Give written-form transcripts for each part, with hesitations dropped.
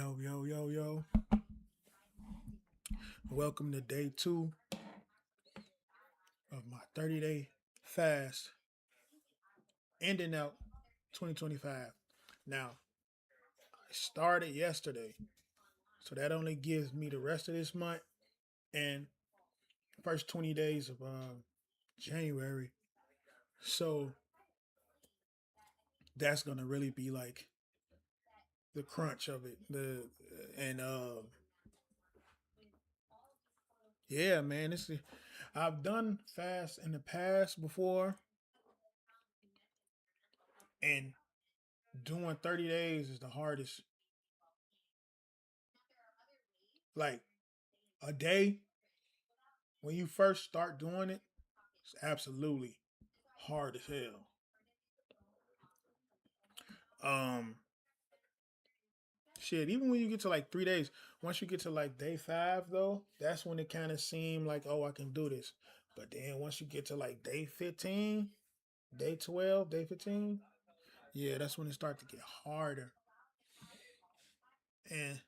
Yo, yo, yo, yo. Welcome to day two of my 30-day fast, ending out 2025. Now, I started yesterday, so that only gives me the rest of this month and first 20 days of January. So that's gonna really be like the crunch of it. The and Yeah, man, I've done fast in the past before, and doing 30 days is the hardest. Like a day when you first start doing it, it's absolutely hard as hell. Um, Shit, even when you get to like 3 days, once you get to like day five though, that's when it kind of seemed like, oh, I can do this. But then once you get to like day 15, day 12, day 15, yeah, that's when it starts to get harder. And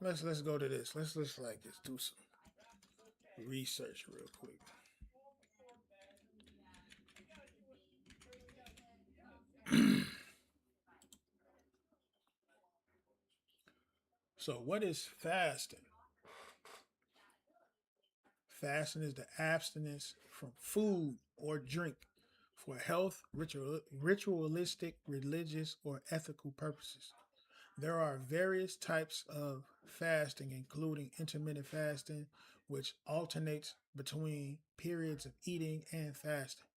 let's go to this. Let's like just do some research real quick. So, what is fasting? Fasting is the abstinence from food or drink for health, ritualistic, religious, or ethical purposes. There are various types of fasting, including intermittent fasting, which alternates between periods of eating and fasting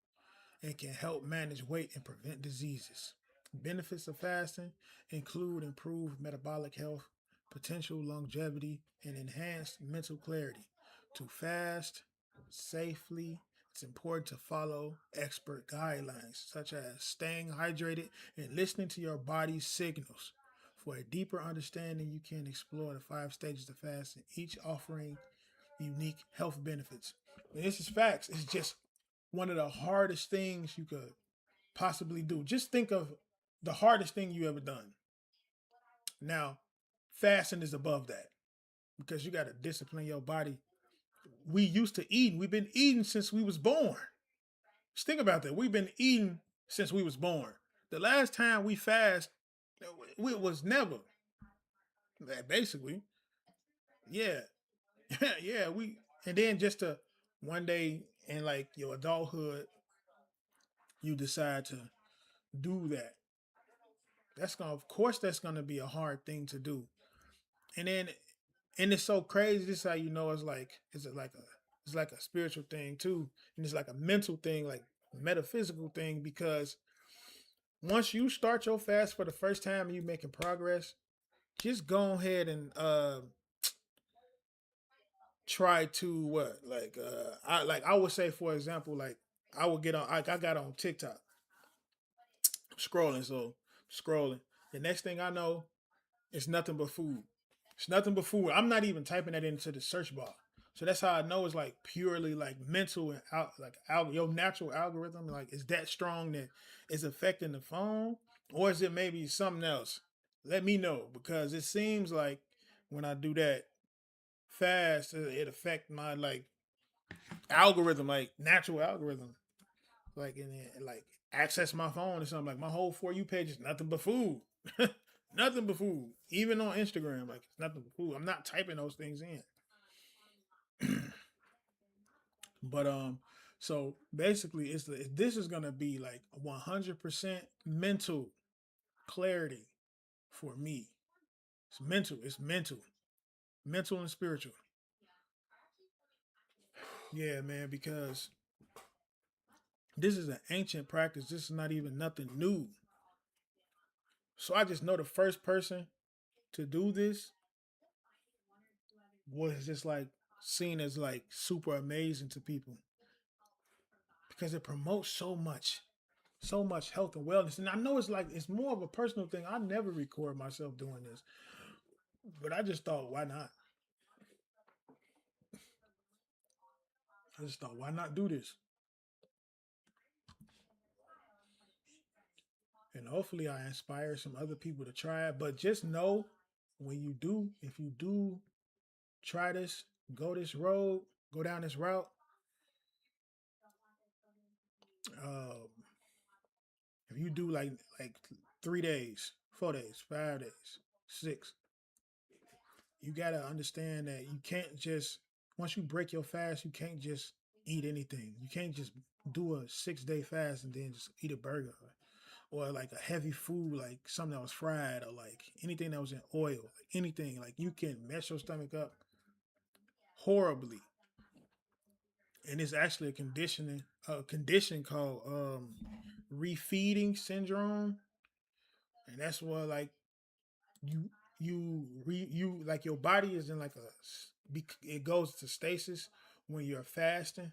and can help manage weight and prevent diseases. Benefits of fasting include improved metabolic health, potential longevity, and enhanced mental clarity. To fast safely, it's important to follow expert guidelines such as staying hydrated and listening to your body's signals. For a deeper understanding, you can explore the five stages of fasting, each offering unique health benefits. And this is facts. It's just one of the hardest things you could possibly do. Just think of the hardest thing you ever done. Now, fasting is above that because you got to discipline your body. We used to eat. We've been eating since we was born. Just think about that. We've been eating since we was born. The last time we fast, it was never. Basically, yeah, yeah. And then just to one day in like your adulthood, you decide to do that. Of course, that's gonna be a hard thing to do. And then, and it's so crazy. This is how you know it's like a spiritual thing too, and it's like a mental thing, like metaphysical thing. Because once you start your fast for the first time and you making progress, just go ahead and try to what I would say, for example, like I would get on, I got on TikTok scrolling, so scrolling. The next thing I know, it's nothing but food. It's nothing but food. I'm not even typing that into the search bar. So that's how I know it's like purely like mental and your natural algorithm. Like, is that strong that it's affecting the phone, or is it maybe something else? Let me know, because it seems like when I do that fast, it affect my like algorithm, like natural algorithm, like in it, like access my phone or something. Like my whole for you page is nothing but food. Nothing but food. Even on Instagram, like it's nothing but food. I'm not typing those things in. But so basically, this is gonna be like 100% mental clarity for me. It's mental. It's mental, mental and spiritual. Yeah, man. Because this is an ancient practice. This is not even nothing new. So I just know the first person to do this was just like seen as like super amazing to people because it promotes so much health and wellness. And I know it's more of a personal thing. I never record myself doing this, but I just thought, why not? I just thought, why not do this? And hopefully, I inspire some other people to try it. But just know, when you do, if you do try this, go this road, go down this route, uh, if you do like 3 days, 4 days, 5 days, six, you gotta understand that you can't just once you break your fast, you can't just eat anything. You can't just do a 6 day fast and then just eat a burger or like a heavy food like something that was fried or like anything that was in oil, like anything like you can mess your stomach up horribly. And it's actually a condition called refeeding syndrome, and that's what like you you like your body is in like it goes to stasis when you're fasting.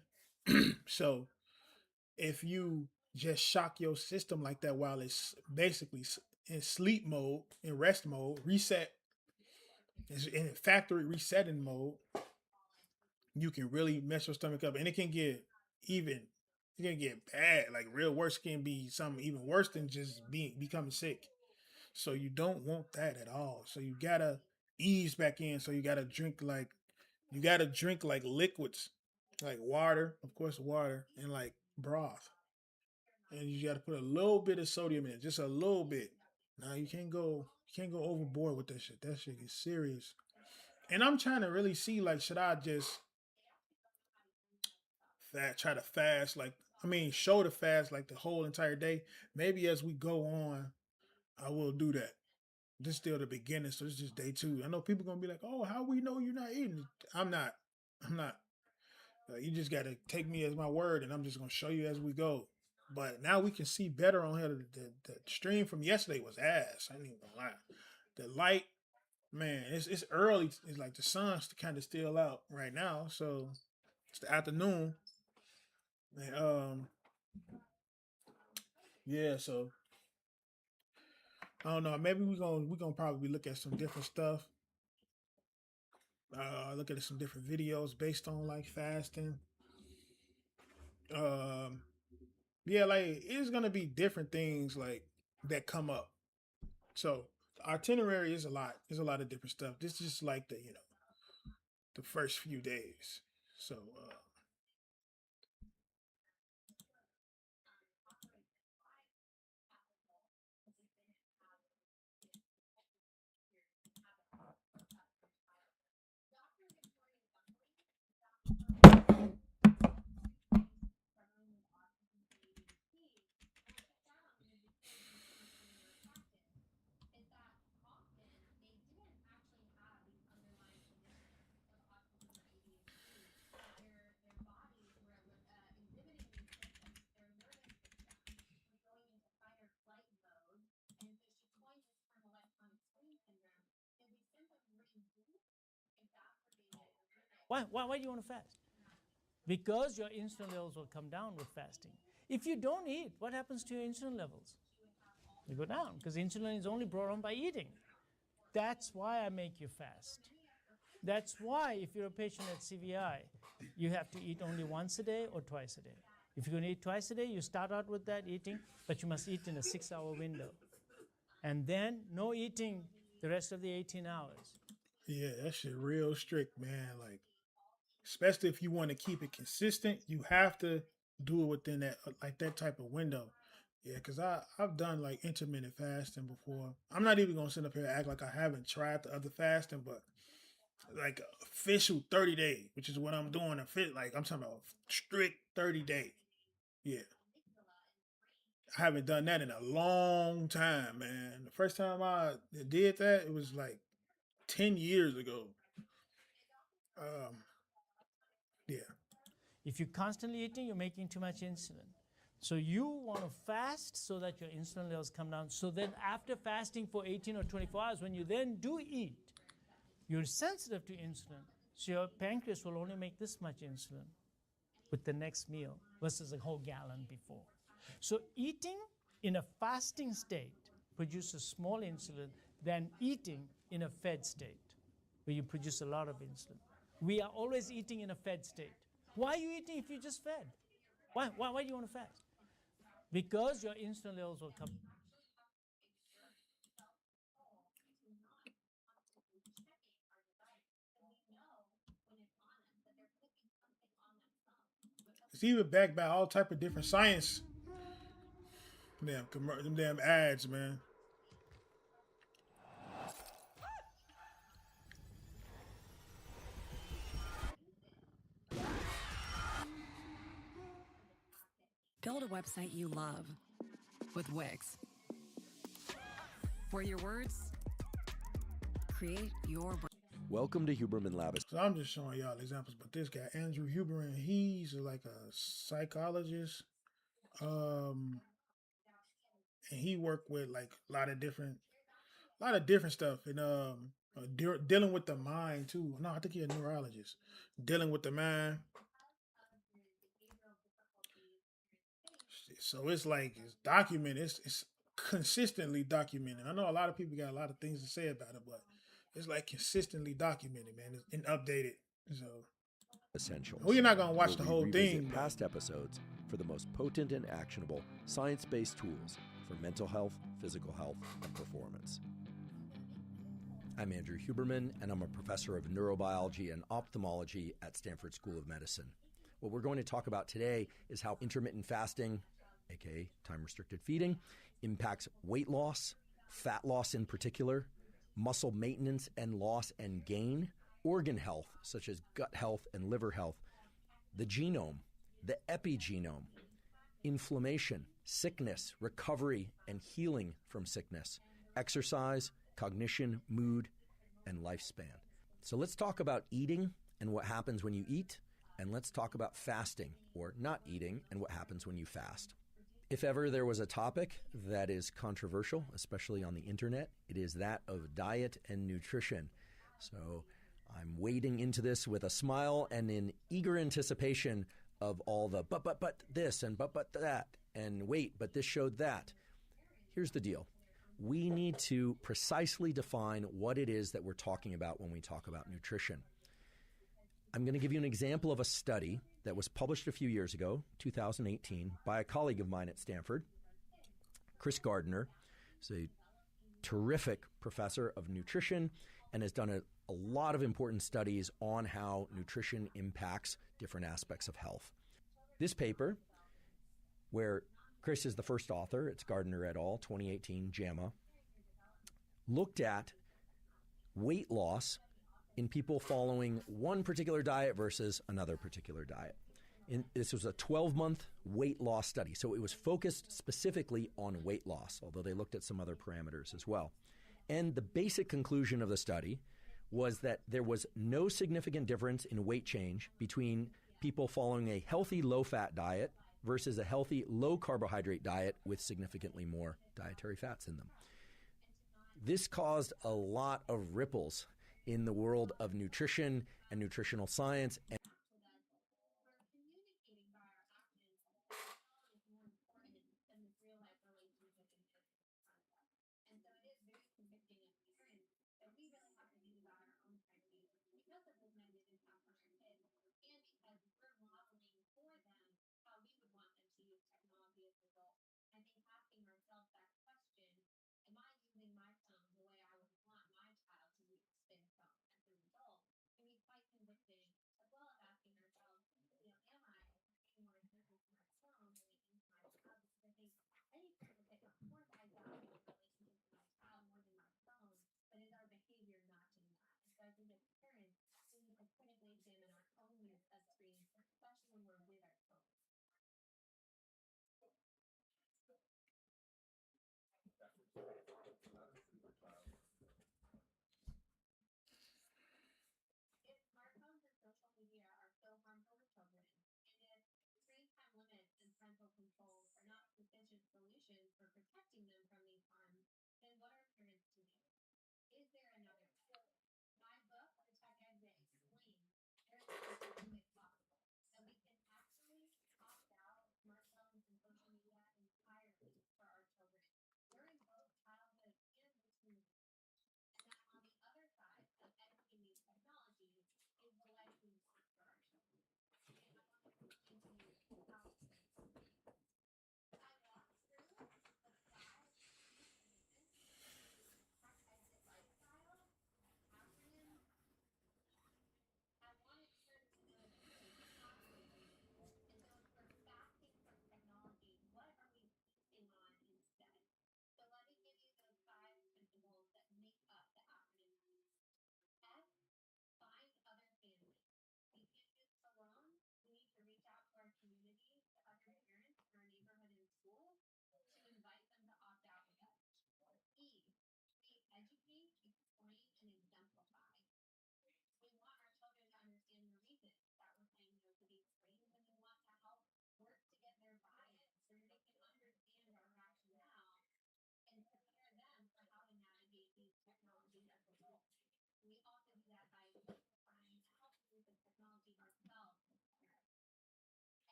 So if you just shock your system like that while it's basically in sleep mode, in rest mode, reset, is in factory resetting mode, you can really mess your stomach up, and even it can get bad. Like real worse can be something even worse than just being becoming sick. So you don't want that at all. So you gotta ease back in. So you gotta drink like liquids, like water, of course, water, and like broth. And you gotta put a little bit of sodium in it, just a little bit. Now you can't go overboard with that shit. That shit gets serious. And I'm trying to really see like should I just try to fast like show the fast like the whole entire day. Maybe as we go on, I will do that. This is still the beginning, so it's just day two. I know people gonna be like, "Oh, how we know you're not eating?" I'm not. I'm not. You just gotta take me as my word, and I'm just gonna show you as we go. But now we can see better on here. The stream from yesterday was ass. I ain't even gonna lie. The light, man, it's early. It's like the sun's kind of still out right now, so it's the afternoon. And, yeah, so I don't know. Maybe we're gonna probably look at some different stuff. Look at some different videos based on like fasting. Um, yeah, like it's gonna be different things like that come up. So the itinerary is a lot. There's a lot of different stuff. This is just like the first few days. So Why do you want to fast? Because your insulin levels will come down with fasting. If you don't eat, what happens to your insulin levels? They go down because insulin is only brought on by eating. That's why I make you fast. That's why if you're a patient at CVI, you have to eat only once a day or twice a day. If you're going to eat twice a day, you start out with that eating, but you must eat in a 6-hour window. And then no eating the rest of the 18 hours. yeah, that shit real strict, man. Like especially if you want to keep it consistent, you have to do it within that type of window. Yeah, because I've done like intermittent fasting before. I'm not even gonna sit up here and act like I haven't tried the other fasting, but like official 30 day, which is what I'm doing. A fit like I'm talking about strict 30 day. Yeah, I haven't done that in a long time, man. The first time I did that, it was like 10 years ago. Um, yeah, If you're constantly eating, you're making too much insulin. So you want to fast so that your insulin levels come down. So then after fasting for 18 or 24 hours, when you then do eat, you're sensitive to insulin. So your pancreas will only make this much insulin with the next meal versus a whole gallon before. So eating in a fasting state produces small insulin than eating in a fed state where you produce a lot of insulin. We are always eating in a fed state. Why are you eating if you just fed? Why do you want to fast? Because your insulin levels will come. It's even backed by all type of different science. Them damn ads, man. Build a website you love with Wix, where your words create your brand. Welcome to Huberman Lab. So I'm just showing y'all examples, but this guy, Andrew Huberman, he's like a psychologist. And he worked with like a lot of different stuff, and dealing with the mind too. No, I think he's a neurologist, dealing with the mind. So it's like it's documented. It's consistently documented. I know a lot of people got a lot of things to say about it, but it's like consistently documented, man, and updated. So Essentials. well, you're not gonna watch where the we whole revisit thing. Past episodes for the most potent and actionable science-based tools for mental health, physical health, and performance. I'm Andrew Huberman, and I'm a professor of neurobiology and ophthalmology at Stanford School of Medicine. What we're going to talk about today is how intermittent fasting, aka time-restricted feeding, impacts weight loss, fat loss in particular, muscle maintenance and loss and gain, organ health, such as gut health and liver health, the genome, the epigenome, inflammation, sickness, recovery, and healing from sickness, exercise, cognition, mood, and lifespan. So let's talk about eating and what happens when you eat, and let's talk about fasting, or not eating, and what happens when you fast. If ever there was a topic that is controversial, especially on the internet, it is that of diet and nutrition. So I'm wading into this with a smile and in eager anticipation of all the but this and but that, and wait, but this showed that. Here's the deal. We need to precisely define what it is that we're talking about when we talk about nutrition. I'm going to give you an example of a study that was published a few years ago, 2018, by a colleague of mine at Stanford, Chris Gardner. He's a terrific professor of nutrition and has done a lot of important studies on how nutrition impacts different aspects of health. This paper, where Chris is the first author, it's Gardner et al., 2018, JAMA, looked at weight loss in people following one particular diet versus another particular diet. This was a 12-month weight loss study, so it was focused specifically on weight loss, although they looked at some other parameters as well. And the basic conclusion of the study was that there was no significant difference in weight change between people following a healthy low-fat diet versus a healthy low-carbohydrate diet with significantly more dietary fats in them. This caused a lot of ripples in the world of nutrition and nutritional science.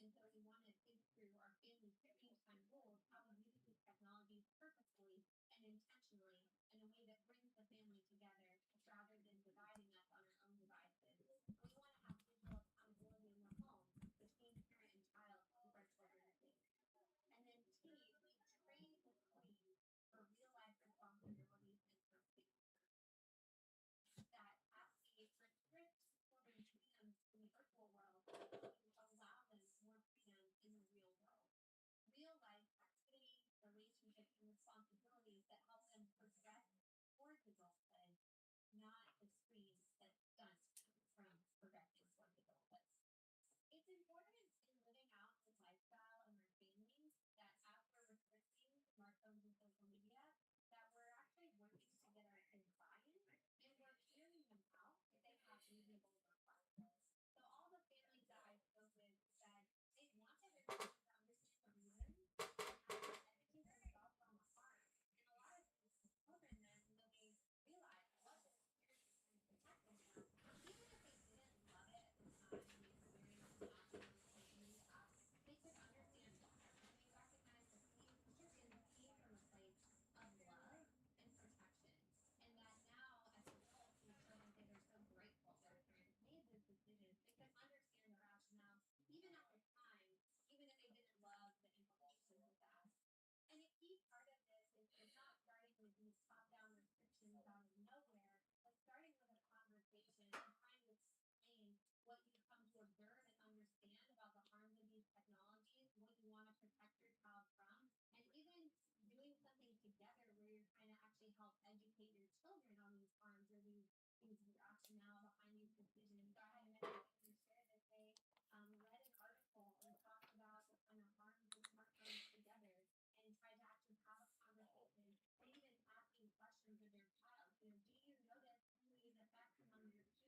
And so we want to think through our family parenting time goals, how we use these technologies purposefully and intentionally in a way that brings the family together rather than dividing us on our own devices. We want to have digital accountability in the home between parent and child to keep our children safe. And then T, we train the screen for real life responsibilities and for safety. That actually restricts children's freedoms in the virtual world to allow them more freedom in the real world. Real life activities, relationships, and responsibilities that help them progress towards adulthood, not the screens that stunt them from progressing towards adulthood. It's important in living out the lifestyle in our families that as we're restricting smartphones and social media, that we're actually working to get our kids buy-in and we're hearing them out if they have reasonable requests. So all the families that I spoke with said they wanted their children to understand the reasons and actually educate themselves on the harm. And a lot of these children then, when they realize what this experience is protecting them, even if they didn't love it at the time and the experience was not really taking to us, they could understand why. And they recognize that these kittens came from a place of love and protection. And that now, as adults, these children say they're so grateful their parents made this decision because understand the rationale, even at the time, even if they didn't love the implications of that. And a key part of this is not starting with these top-down restrictions out of nowhere, but starting with a conversation and trying to explain what you've come to observe and understand about the harms of these technologies, what you want to protect your child from, and even doing something together where you're trying to actually help educate your children on these harms or these rationale behind these decisions. So I had many families share that they read an article and talked about the kind of harms of smartphones together and tried to actually have a conversation and even asking questions of their child. You know, do you notice these effects among your peers?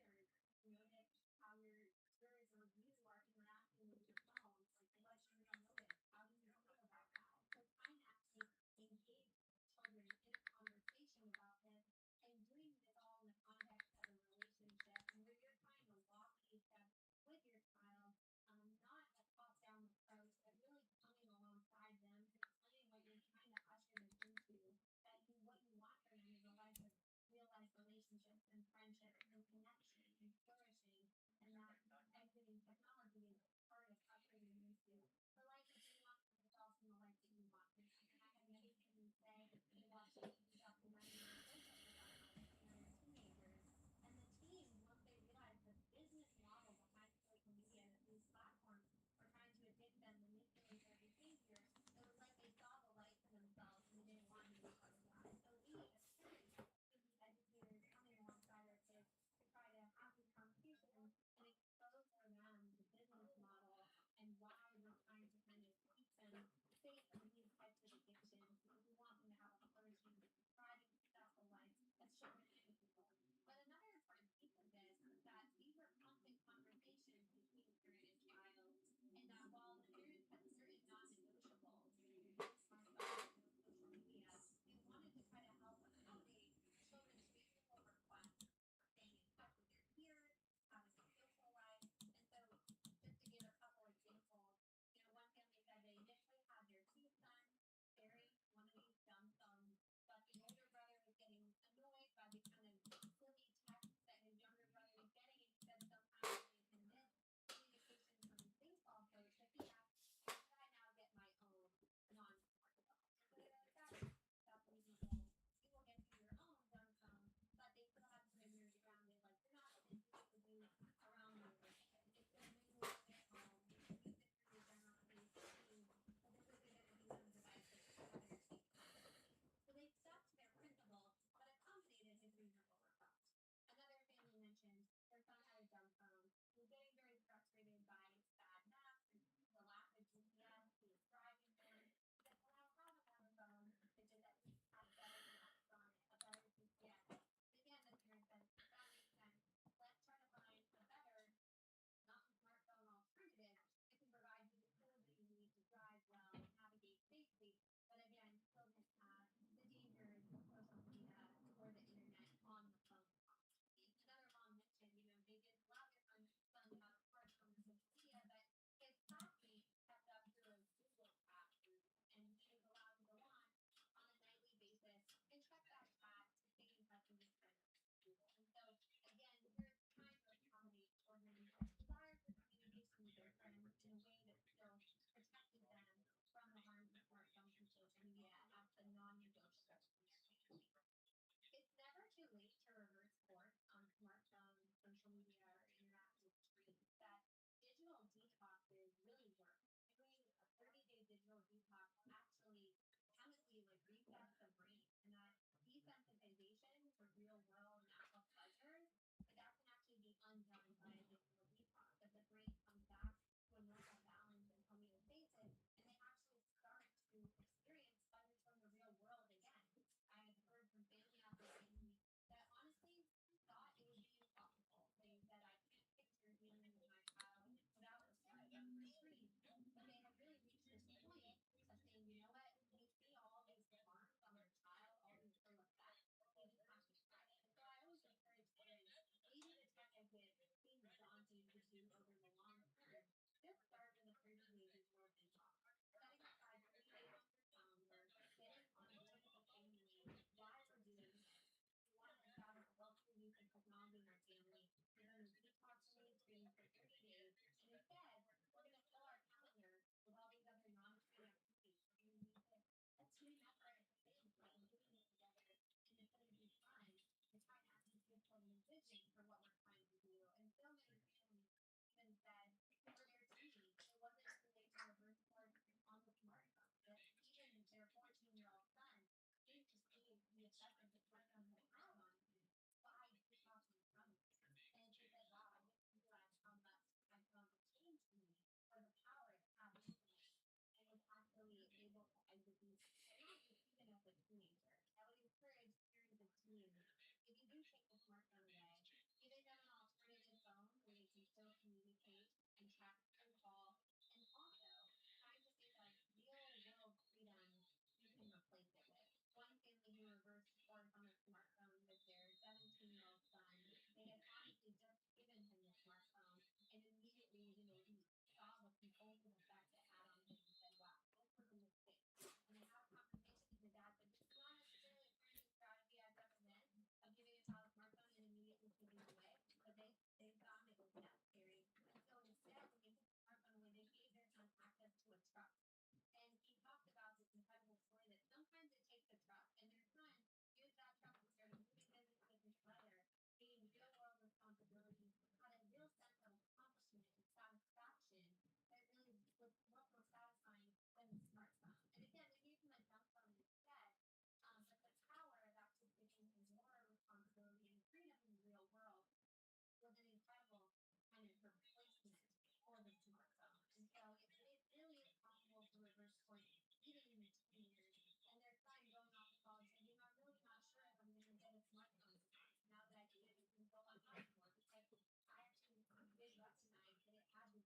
Notice how your peers or you are interacting with your phone? Like, what do you notice? How do you feel about that? So trying to actually engage children in a conversation about this and doing this all in the context of a relationship and where you're trying to walk these steps with your child, not a top-down approach, but really coming alongside them and explaining what you're trying to usher them into, that what you want for them is a life of real-life relationships and friendships and connection and flourishing, and that exiting technology is part of ushering them into the life that you want, but also the life that you want. And I have many students say they watch a documentary on social about and their teenagers. And the teens, once they realize the business model behind social media, that these platforms are trying to addict them, manipulate their behavior, it was like they saw the light for themselves and they didn't want to be part of that. So we, as parents, should be educators coming alongside our kids to try to have these conversations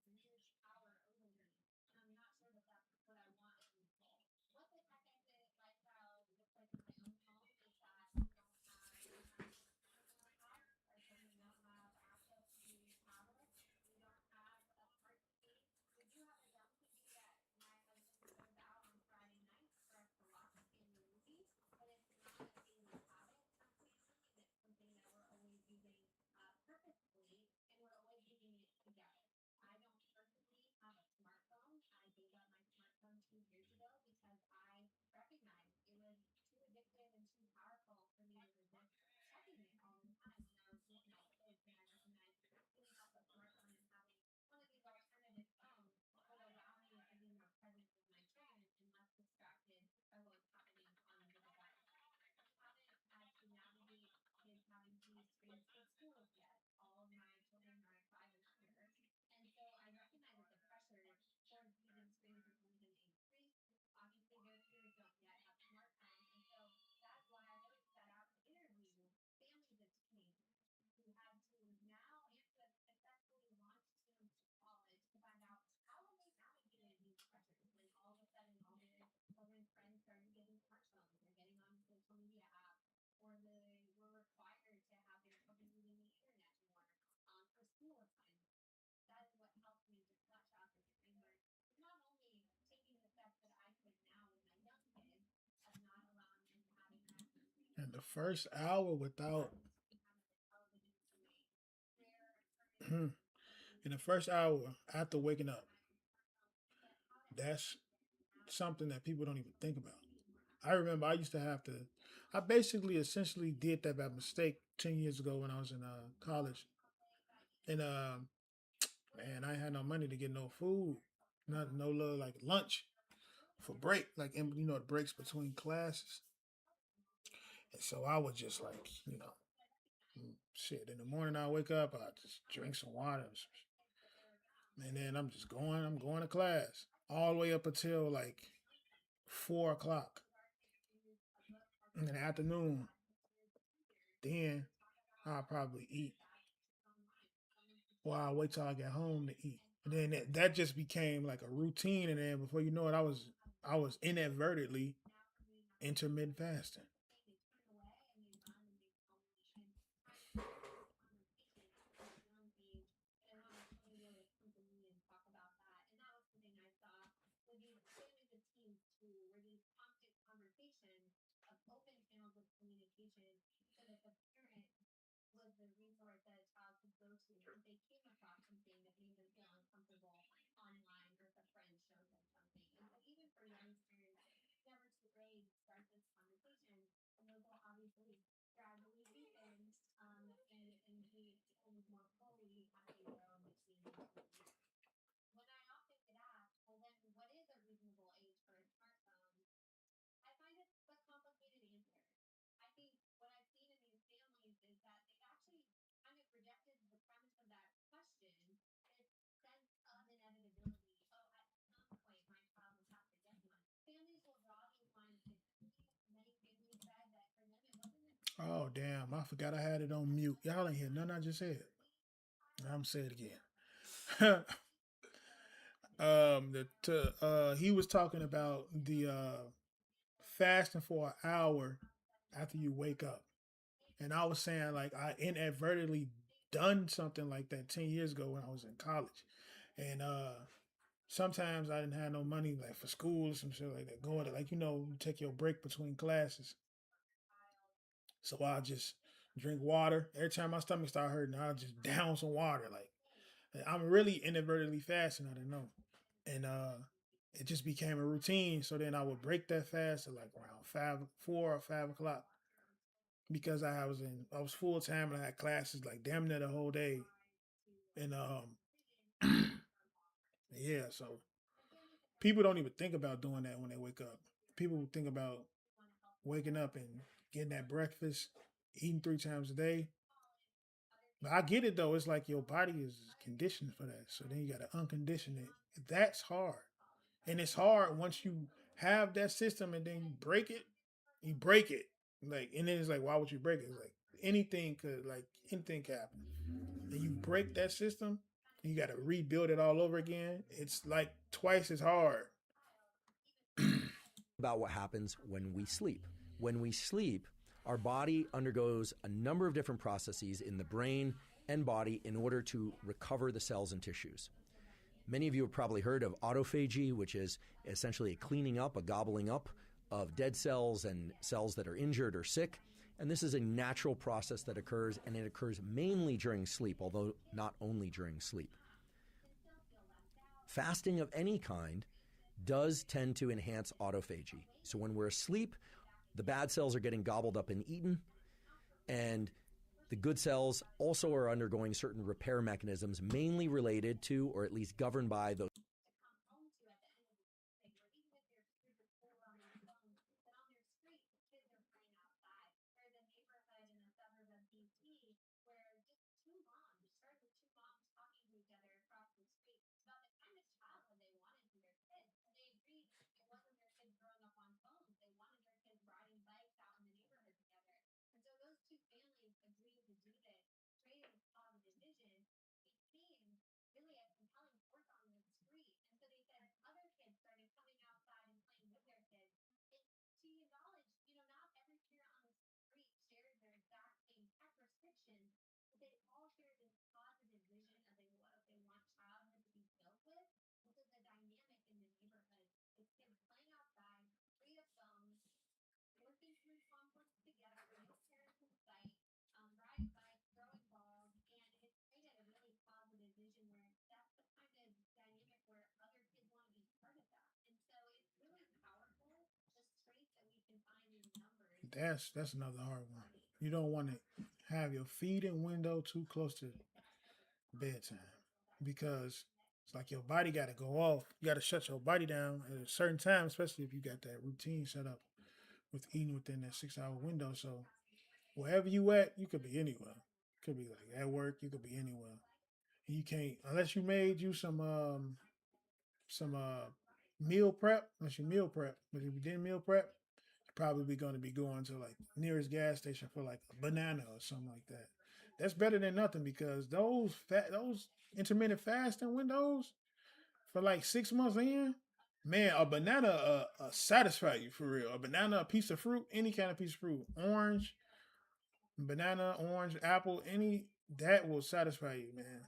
huge power over me. And I'm not sure that that's what I want in this role. What the tech exit lifestyle looks like in my own home is that we don't have internet in our house. Our children don't have access to tablets. We don't have a smart TV. We do have a dumb TV that my husband throws out on Friday nights for us to watch in the movies, but it's not a daily habit in our family, and it's something that we're always using purposefully, and we're always using it together. I don't personally have a smartphone. I gave up my smartphone 2 years ago because I recognized it was too addictive and too powerful for me to resist checking it all the time when I was with my kids, and I recognized giving up a smartphone and having one of these alternative phones would allow me to be more present with my children and less distracted by what's happening on the device. We haven't had to navigate kids having to use screens for schools yet. All of my children are 5 and under. And so I recognize that the pressure towards using screens is only going to increase. Obviously, their peers don't yet have smartphones. And so that's why I really set out to interview families of teenagers who had to now and who have successfully launched teams to college to find out how have they navigated these pressures when all of a sudden all their children's friends started getting smartphones or getting on social media apps, or they were required to have their children using the internet more for school assignments. That is what helped me to flesh out this framework. Not only taking the steps that I could now with my young kids of not allowing them to have interaction with And the first hour without having the television to a rare occurrence in the first hour after waking up, that's something that people don't even think about. I remember I used to have to, I basically essentially did that by mistake 10 years ago when I was in college. And man, I had no money to get no food, not no little like lunch for break, like in, the breaks between classes. And so I would just like, shit. In the morning I wake up, I just drink some water, and then I'm going to class all the way up until like 4 o'clock in the afternoon. Then I'll probably eat, or I'll wait till I get home to eat. And then that just became like a routine. And then before you know it, I was inadvertently intermittent fasting. they turn away and they run and they tell me, and having that conversation at such a young age, and I want my children to be able to come to me and talk about that. And that was something I saw with these families of teens too, were these constant conversations of open channels of communication so that the parent was the resource that a child could go to if they came across something that made them feel uncomfortable online, or if a friend showed them something. And so even for young parents, it's never too early to start those conversations, and those will obviously gradually deepen and be explained more fully as they grow in between these 2 years. When I often get asked, well, then what is a reasonable age for a smartphone? I find it's a complicated answer. I think what I've seen in these families is that they've actually kind of rejected the premise of that question, this sense of inevitability. Oh, at some point my child will have to get one. Families will draw these lines differently. Many families said that for them it wasn't as Oh damn! I forgot I had it on mute. Y'all ain't hear nothing I just said. I'm saying it again. He was talking about the fasting for an hour after you wake up, and I was saying like I inadvertently done something like that 10 years ago when I was in college, and sometimes I didn't have no money like for school or some shit like that. Going to like you take your break between classes, so I just drink water every time my stomach start hurting. I just down some water like I'm really inadvertently fasting. I didn't know, and it just became a routine. So then I would break that fast at like around 4 or 5 o'clock because I was full time and I had classes like damn near the whole day, and yeah. So people don't even think about doing that when they wake up. People think about waking up and getting that breakfast, eating 3 times a day. But I get it though. It's like your body is conditioned for that. So then you got to uncondition it. That's hard. And it's hard once you have that system and then you break it. You break it. Like, and then it's like, why would you break it? It's like anything could happen. And you break that system, You got to rebuild it all over again. It's like twice as hard. About what happens when we sleep. When we sleep, our body undergoes a number of different processes in the brain and body in order to recover the cells and tissues. Many of you have probably heard of autophagy, which is essentially a cleaning up, a gobbling up of dead cells and cells that are injured or sick. And this is a natural process that occurs, and it occurs mainly during sleep, although not only during sleep. Fasting of any kind does tend to enhance autophagy. So when we're asleep, the bad cells are getting gobbled up and eaten, and the good cells also are undergoing certain repair mechanisms, mainly related to, or at least governed by, those That's another hard one. You don't want to have your feeding window too close to bedtime because it's like your body got to go off. You got to shut your body down at a certain time, especially if you got that routine set up with eating within that 6 hour window. So wherever you at, you could be anywhere. Could be like at work. You could be anywhere. And you can't unless you made you some meal prep. Unless you meal prep, but if you didn't meal prep, you're probably going to be going to like nearest gas station for like a banana or something like that. That's better than nothing because those intermittent fasting windows for like 6 months in, man, a banana satisfy you for real. A banana, a piece of fruit, any kind of piece of fruit, orange, banana, orange, apple, any that will satisfy you, man.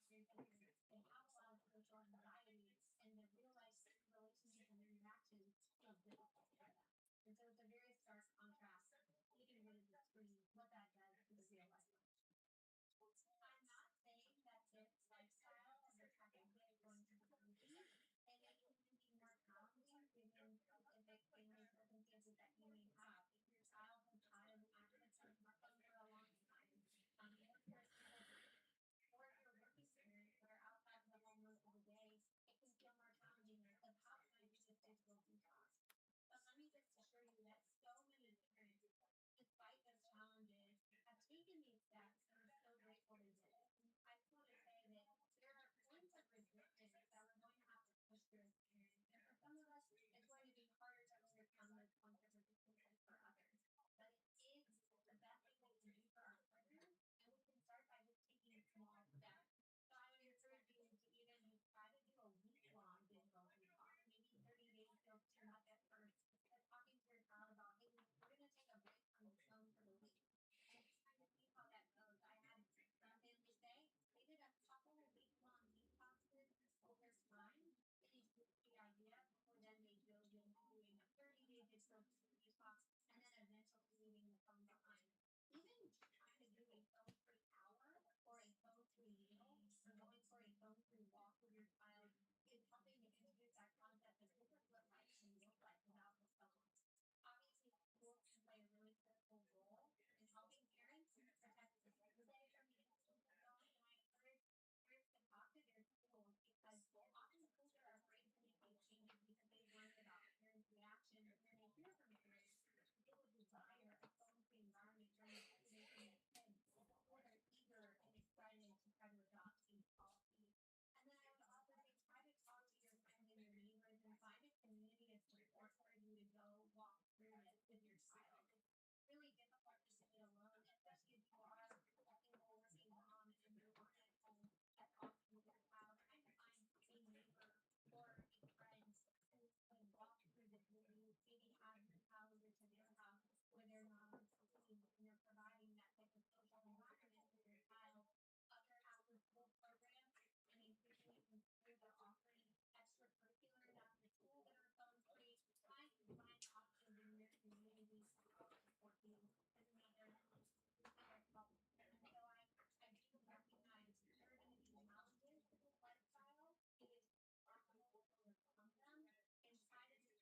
fosters because they have a lot of social anxiety and the real life relationship and interactions feel difficult for them. And so it's a very stark contrast, getting rid of the screen, what that does to the real life. I'm not saying that this lifestyle of the tech is going to be easy, and it can be more challenging given specific family circumstances that you may have. If your child has had access to a smartphone for a long time, if you're a single parent, or if you're a working parent where outside of the home most of the day, it can feel more challenging of how can I do this digital detox. But let me just assure you that so many parents, despite those challenges, have taken these steps and are so grateful they did it. I just want to say that there are points of resistance that we're going to have to push through as parents. And for some of us, it's going to be harder to overcome those points of resistance than for others. But it is the best thing we can do for our children, and we can start by just taking small steps. So I would encourage you to even just try to do a week-long digital detox. Maybe 30 days feels too much at first. But talking to your child about, hey, we're going to take a break from the phone for the week. And just trying to see how that goes. I had some families say they did a couple week-long detoxes over time, getting used to the idea before then they dove into doing a 30-day digital detox and then eventually leaving the phone behind. Even trying to do a phone-free hour or a phone-free meal or going for a phone-free walk with your child is helping to introduce that concept of this is what life can look like without the phone. Obviously, schools can play a really critical role in helping parents protect the school day from the influence of phones. And I encourage parents to talk to their schools because often schools are afraid to make these changes because they worry about parents' reactions. And then they hear from parents they would desire a phone-free environment during the day for their kids. Schools are eager and excited to try to adopt these policies. And then I would also say try to talk to your friends and your neighbors and find a community of support for you to go walk through this with your child. It's really difficult to do it alone, especially if you are a single working mom and you're not at home as often with your child. Trying to find a neighbor or a friend who can walk through this with you, maybe have your child over to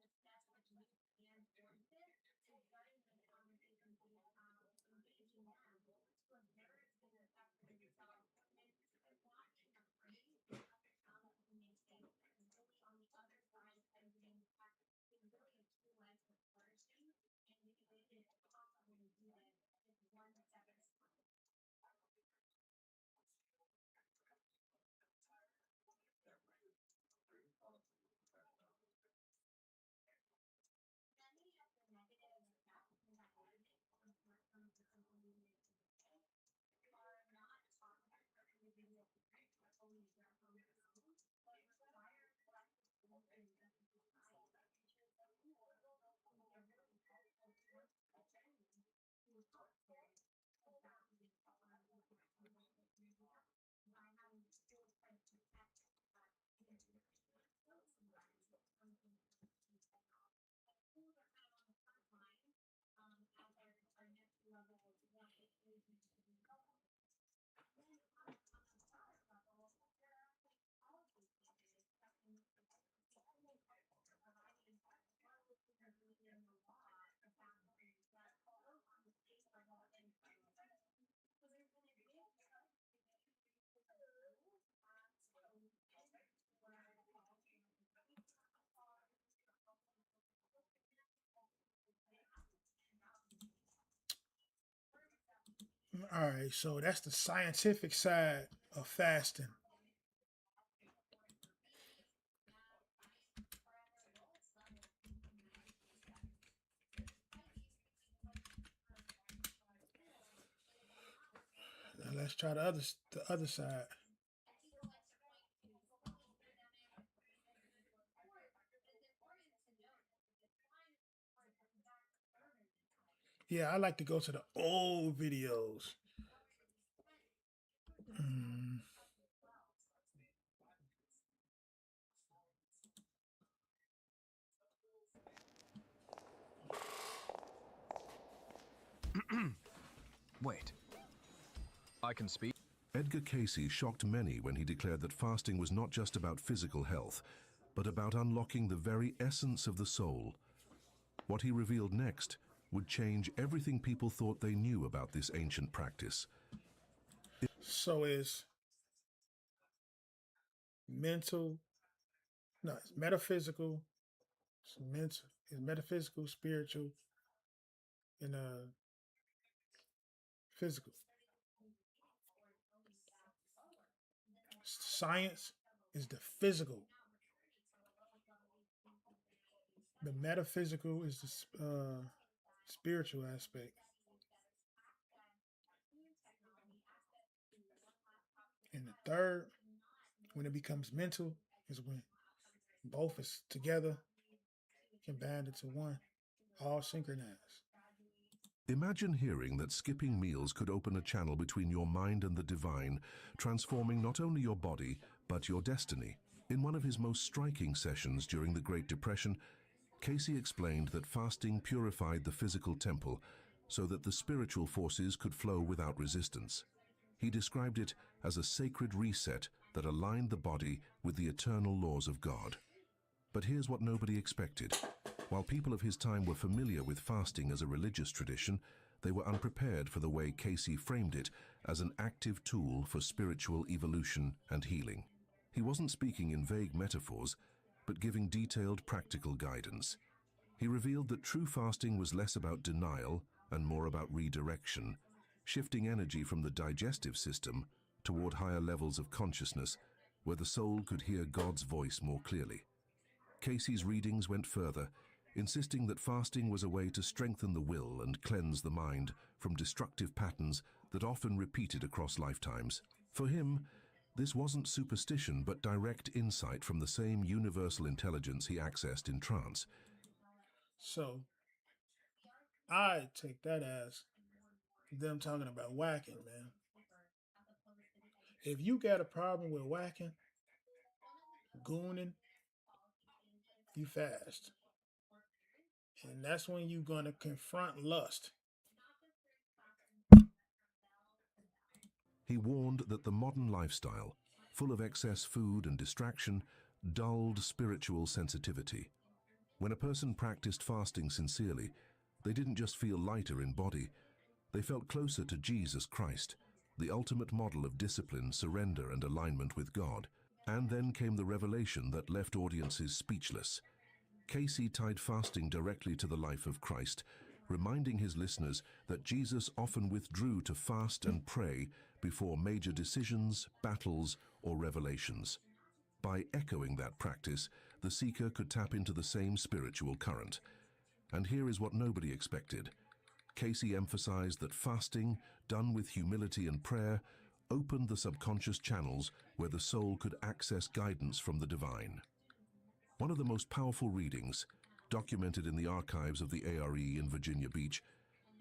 their house where they're not on screen and they're providing that type of social environment for your child. Other after school programs and increasingly some schools are offering extracurriculars after school that are phone free. Trying to find options in your community to help support you is another help. And so I do recognize there are going to be challenges to this lifestyle. It is possible to overcome them and try to just start taking the steps that you can towards this and starting those conversations with your child, engaging them to observe these effects for yourself. And just not being afraid of the challenges you may face because really on the other side of exiting the tech is really a true life of flourishing. And it is possible to do this just one step at a time. Many of the negative effects and dynamics of smartphones and social media today are not positive for individual parents who always their own phone, but require collective solutions as a society. And so we will be a really helpful source of training to help parents about these technologies and social media by having tools to protect those environments from things like these technologies. But schools are kind of on the front line as our next level of what it is and should be helpful. Then on a broader level, there are actually policy changes that can be really helpful for providing what was previously in the law to balance things that both on the state level and federal level. So there's been a big push to get rules as solutions for policy All right, so that's the scientific side of fasting. Now let's try the other side. Yeah, I like to go to the old videos. I can speak. Edgar Cayce shocked many when he declared that fasting was not just about physical health, but about unlocking the very essence of the soul. What he revealed next would change everything people thought they knew about this ancient practice. So it's mental, no, it's metaphysical, it's metaphysical, spiritual, and physical. Science is the physical. The metaphysical is the spiritual aspect. And the third, when it becomes mental, is when both is together, combined into one, all synchronized. Imagine hearing that skipping meals could open a channel between your mind and the divine, transforming not only your body, but your destiny. In one of his most striking sessions during the Great Depression, Cayce explained that fasting purified the physical temple so that the spiritual forces could flow without resistance. He described it as a sacred reset that aligned the body with the eternal laws of God. But here's what nobody expected. While people of his time were familiar with fasting as a religious tradition, they were unprepared for the way Cayce framed it as an active tool for spiritual evolution and healing. He wasn't speaking in vague metaphors, but giving detailed practical guidance. He revealed that true fasting was less about denial and more about redirection, shifting energy from the digestive system toward higher levels of consciousness, where the soul could hear God's voice more clearly. Cayce's readings went further, insisting that fasting was a way to strengthen the will and cleanse the mind from destructive patterns that often repeated across lifetimes. For him, this wasn't superstition, but direct insight from the same universal intelligence he accessed in trance. So I take that as them talking about whacking, man. If you got a problem with whacking, gooning, you fast. And that's when you're going to confront lust. He warned that the modern lifestyle, full of excess food and distraction, dulled spiritual sensitivity. When a person practiced fasting sincerely, they didn't just feel lighter in body, they felt closer to Jesus Christ, the ultimate model of discipline, surrender, and alignment with God. And then came the revelation that left audiences speechless. Cayce tied fasting directly to the life of Christ, reminding his listeners that Jesus often withdrew to fast and pray before major decisions, battles, or revelations. By echoing that practice, the seeker could tap into the same spiritual current. And here is what nobody expected. Cayce emphasized that fasting, done with humility and prayer, opened the subconscious channels where the soul could access guidance from the divine. One of the most powerful readings, documented in the archives of the ARE in Virginia Beach,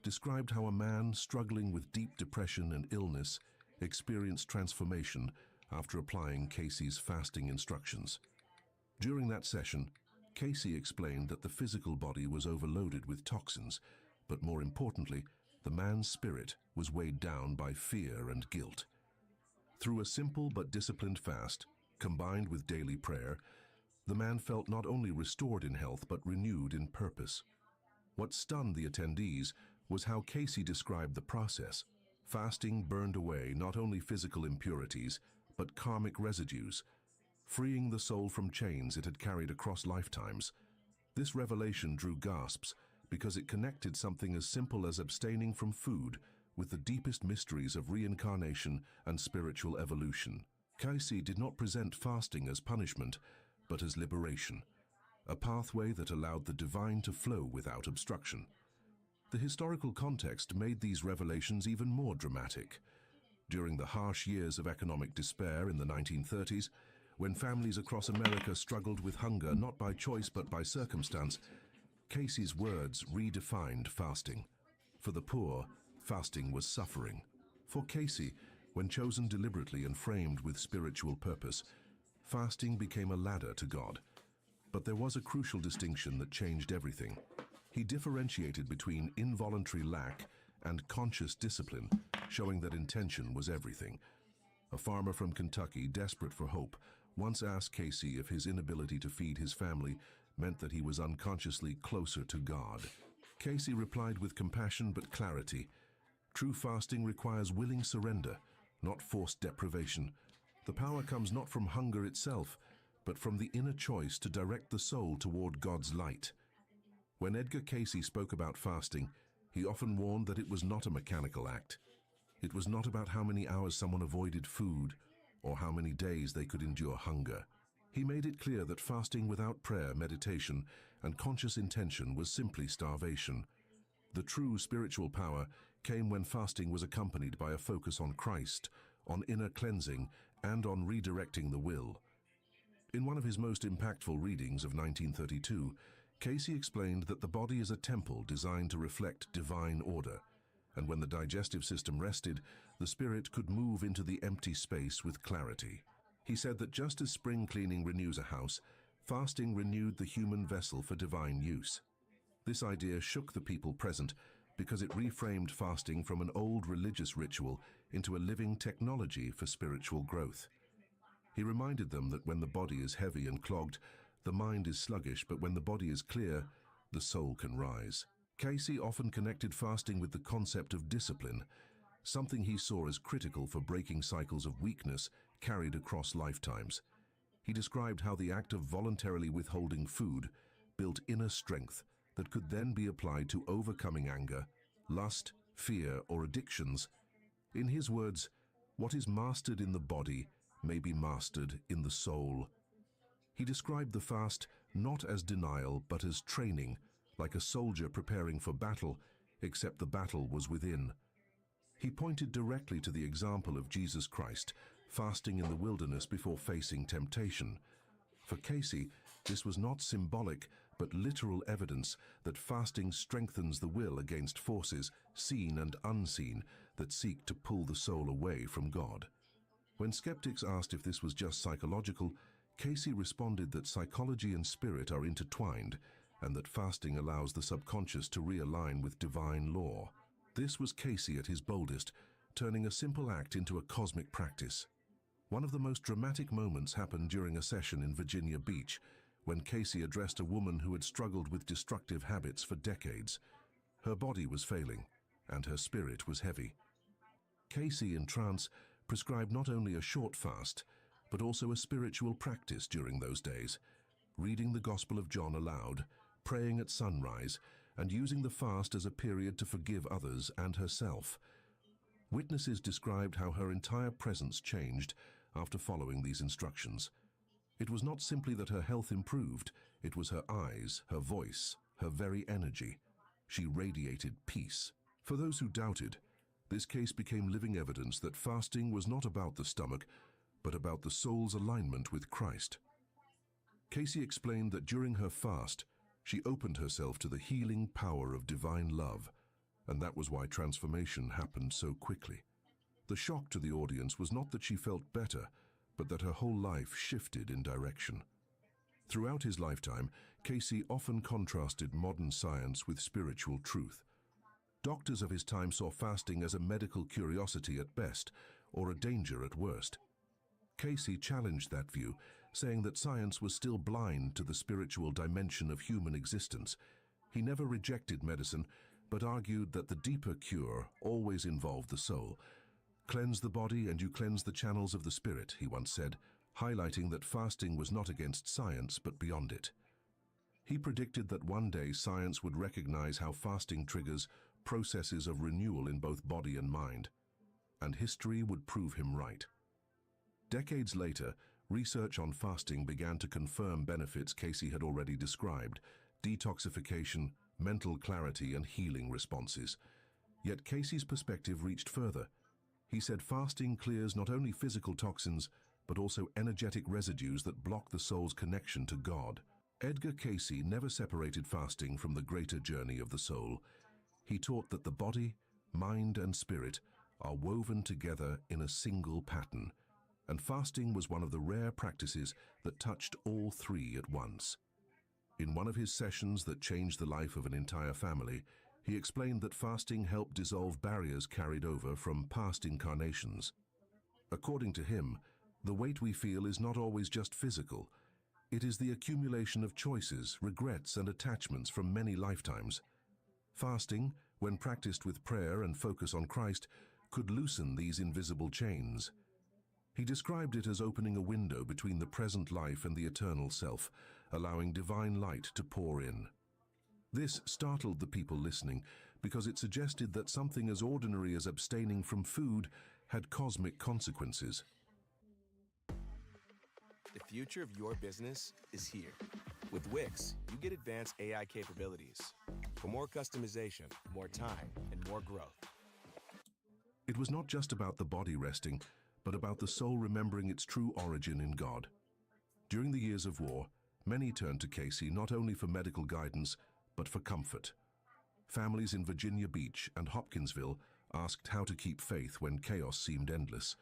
described how a man struggling with deep depression and illness experienced transformation after applying Cayce's fasting instructions. During that session, Cayce explained that the physical body was overloaded with toxins, but more importantly, the man's spirit was weighed down by fear and guilt. Through a simple but disciplined fast, combined with daily prayer, the man felt not only restored in health but renewed in purpose. What stunned the attendees was how Cayce described the process. Fasting burned away not only physical impurities, but karmic residues, freeing the soul from chains it had carried across lifetimes. This revelation drew gasps because it connected something as simple as abstaining from food with the deepest mysteries of reincarnation and spiritual evolution. Cayce did not present fasting as punishment, but as liberation, a pathway that allowed the divine to flow without obstruction. The historical context made these revelations even more dramatic. During the harsh years of economic despair in the 1930s, when families across America struggled with hunger not by choice but by circumstance, Cayce's words redefined fasting. For the poor, fasting was suffering. For Cayce, when chosen deliberately and framed with spiritual purpose, fasting became a ladder to God. But there was a crucial distinction that changed everything. He differentiated between involuntary lack and conscious discipline, showing that intention was everything. A farmer from Kentucky, desperate for hope, once asked Casey if his inability to feed his family meant that he was unconsciously closer to God. Casey replied with compassion but clarity. True fasting requires willing surrender, not forced deprivation. The power comes not from hunger itself, but from the inner choice to direct the soul toward God's light. When Edgar Casey spoke about fasting, he often warned that it was not a mechanical act. It was not about how many hours someone avoided food or how many days they could endure hunger. He made it clear that fasting without prayer, meditation, and conscious intention was simply starvation. The true spiritual power came when fasting was accompanied by a focus on Christ, on inner cleansing, and on redirecting the will. In one of his most impactful readings of 1932, Casey explained that the body is a temple designed to reflect divine order, and when the digestive system rested, the spirit could move into the empty space with clarity. He said that just as spring cleaning renews a house, fasting renewed the human vessel for divine use. This idea shook the people present because it reframed fasting from an old religious ritual into a living technology for spiritual growth. He reminded them that when the body is heavy and clogged, the mind is sluggish, but when the body is clear, the soul can rise. Casey often connected fasting with the concept of discipline, something he saw as critical for breaking cycles of weakness carried across lifetimes. He described how the act of voluntarily withholding food built inner strength that could then be applied to overcoming anger, lust, fear, or addictions. In his words, what is mastered in the body may be mastered in the soul. He described the fast not as denial but as training, like a soldier preparing for battle, except the battle was within. He pointed directly to the example of Jesus Christ, fasting in the wilderness before facing temptation. For Casey, this was not symbolic but literal evidence that fasting strengthens the will against forces, seen and unseen, that seek to pull the soul away from God. When skeptics asked if this was just psychological, Casey responded that psychology and spirit are intertwined, and that fasting allows the subconscious to realign with divine law. This was Casey at his boldest, turning a simple act into a cosmic practice. One of the most dramatic moments happened during a session in Virginia Beach, when Casey addressed a woman who had struggled with destructive habits for decades. Her body was failing, and her spirit was heavy. Casey, in trance, prescribed not only a short fast, but also a spiritual practice during those days, reading the Gospel of John aloud, praying at sunrise, and using the fast as a period to forgive others and herself. Witnesses described how her entire presence changed after following these instructions. It was not simply that her health improved, it was her eyes, her voice, her very energy. She radiated peace. For those who doubted, this case became living evidence that fasting was not about the stomach, but about the soul's alignment with Christ. Casey explained that during her fast, she opened herself to the healing power of divine love, and that was why transformation happened so quickly. The shock to the audience was not that she felt better, but that her whole life shifted in direction. Throughout his lifetime, Casey often contrasted modern science with spiritual truth. Doctors of his time saw fasting as a medical curiosity at best, or a danger at worst. Casey challenged that view, saying that science was still blind to the spiritual dimension of human existence. He never rejected medicine, but argued that the deeper cure always involved the soul. "Cleanse the body and you cleanse the channels of the spirit," he once said, highlighting that fasting was not against science but beyond it. He predicted that one day science would recognize how fasting triggers processes of renewal in both body and mind, and history would prove him right. Decades later, research on fasting began to confirm benefits Casey had already described: detoxification, mental clarity, and healing responses. Yet Casey's perspective reached further. He said fasting clears not only physical toxins, but also energetic residues that block the soul's connection to God. Edgar Casey never separated fasting from the greater journey of the soul. He taught that the body, mind, and spirit are woven together in a single pattern, and fasting was one of the rare practices that touched all three at once. In one of his sessions that changed the life of an entire family, He explained that fasting helped dissolve barriers carried over from past incarnations. According to him, the weight we feel is not always just physical. It is the accumulation of choices, regrets, and attachments from many lifetimes. Fasting, when practiced with prayer and focus on Christ, could loosen these invisible chains. He described it as opening a window between the present life and the eternal self, allowing divine light to pour in. This startled the people listening because it suggested that something as ordinary as abstaining from food had cosmic consequences. The future of your business is here. With Wix, you get advanced AI capabilities for more customization, more time, and more growth. It was not just about the body resting, but about the soul remembering its true origin in God. During the years of war, many turned to Casey not only for medical guidance, but for comfort. Families in Virginia Beach and Hopkinsville asked how to keep faith when chaos seemed endless.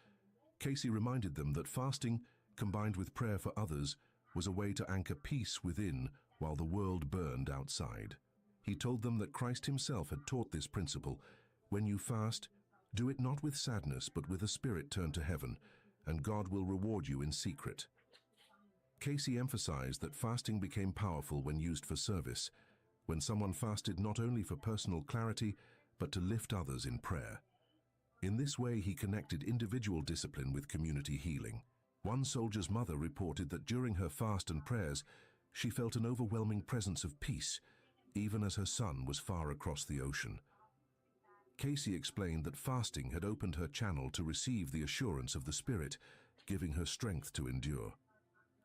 Casey reminded them that fasting, combined with prayer for others, was a way to anchor peace within while the world burned outside. He told them that Christ himself had taught this principle. When you fast, do it not with sadness, but with a spirit turned to heaven, and God will reward you in secret. Casey emphasized that fasting became powerful when used for service, when someone fasted not only for personal clarity, but to lift others in prayer. In this way, he connected individual discipline with community healing. One soldier's mother reported that during her fast and prayers, she felt an overwhelming presence of peace, even as her son was far across the ocean. Casey explained that fasting had opened her channel to receive the assurance of the Spirit, giving her strength to endure.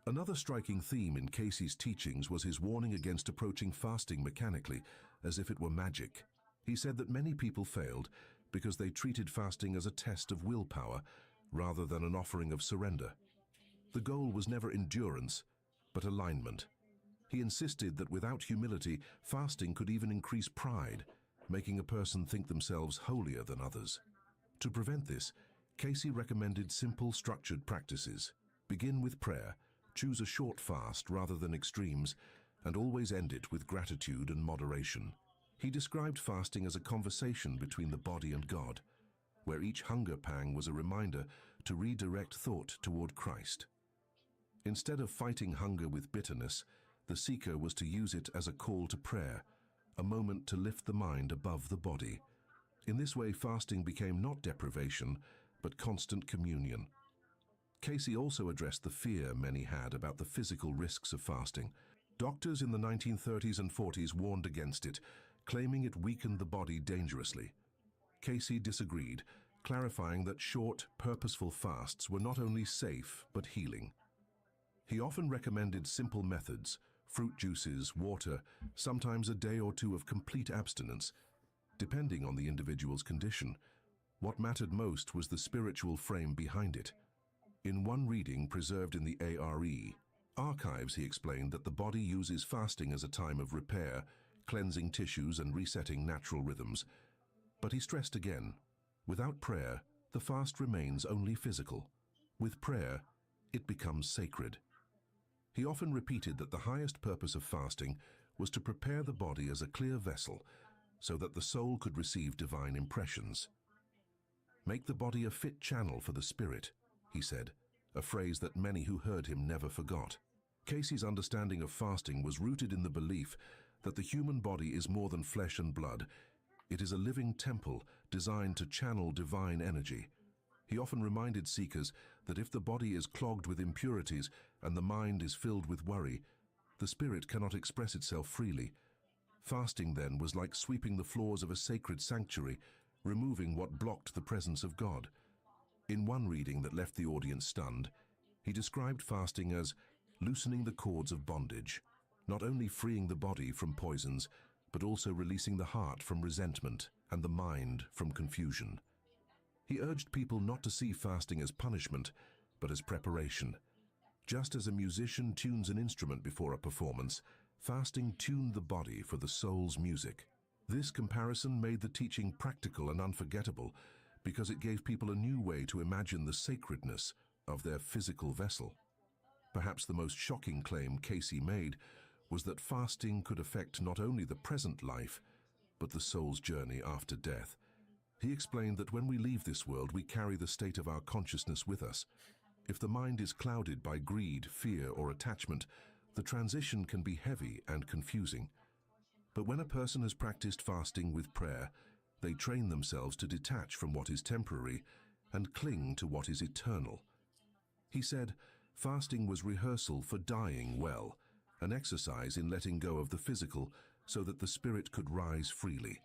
Another striking theme in Casey's teachings was his warning against approaching fasting mechanically, as if it were magic. He said that many people failed because they treated fasting as a test of willpower rather than an offering of surrender. The goal was never endurance, but alignment. He insisted that without humility, fasting could even increase pride, making a person think themselves holier than others. To prevent this, Casey recommended simple, structured practices. Begin with prayer, choose a short fast rather than extremes, and always end it with gratitude and moderation. He described fasting as a conversation between the body and God, where each hunger pang was a reminder to redirect thought toward Christ. Instead of fighting hunger with bitterness, the seeker was to use it as a call to prayer, a moment to lift the mind above the body. In this way, fasting became not deprivation, but constant communion. Casey also addressed the fear many had about the physical risks of fasting. Doctors in the 1930s and 40s warned against it, claiming it weakened the body dangerously. Casey disagreed, clarifying that short, purposeful fasts were not only safe, but healing. He often recommended simple methods: fruit juices, water, sometimes a day or two of complete abstinence, depending on the individual's condition. What mattered most was the spiritual frame behind it. In one reading preserved in the ARE archives, he explained that the body uses fasting as a time of repair, cleansing tissues and resetting natural rhythms. But he stressed again, without prayer, the fast remains only physical. With prayer, it becomes sacred. He often repeated that the highest purpose of fasting was to prepare the body as a clear vessel so that the soul could receive divine impressions. Make the body a fit channel for the Spirit, he said, a phrase that many who heard him never forgot. Casey's understanding of fasting was rooted in the belief that the human body is more than flesh and blood. It is a living temple designed to channel divine energy. He often reminded seekers that if the body is clogged with impurities and the mind is filled with worry, the spirit cannot express itself freely. Fasting, then, was like sweeping the floors of a sacred sanctuary, removing what blocked the presence of God. In one reading that left the audience stunned, he described fasting as loosening the cords of bondage, not only freeing the body from poisons, but also releasing the heart from resentment and the mind from confusion. He urged people not to see fasting as punishment, but as preparation. Just as a musician tunes an instrument before a performance, fasting tuned the body for the soul's music. This comparison made the teaching practical and unforgettable because it gave people a new way to imagine the sacredness of their physical vessel. Perhaps the most shocking claim Casey made was that fasting could affect not only the present life, but the soul's journey after death. He explained that when we leave this world, we carry the state of our consciousness with us. If the mind is clouded by greed, fear, or attachment, the transition can be heavy and confusing. But when a person has practiced fasting with prayer, they train themselves to detach from what is temporary and cling to what is eternal. He said, fasting was rehearsal for dying well, an exercise in letting go of the physical so that the spirit could rise freely.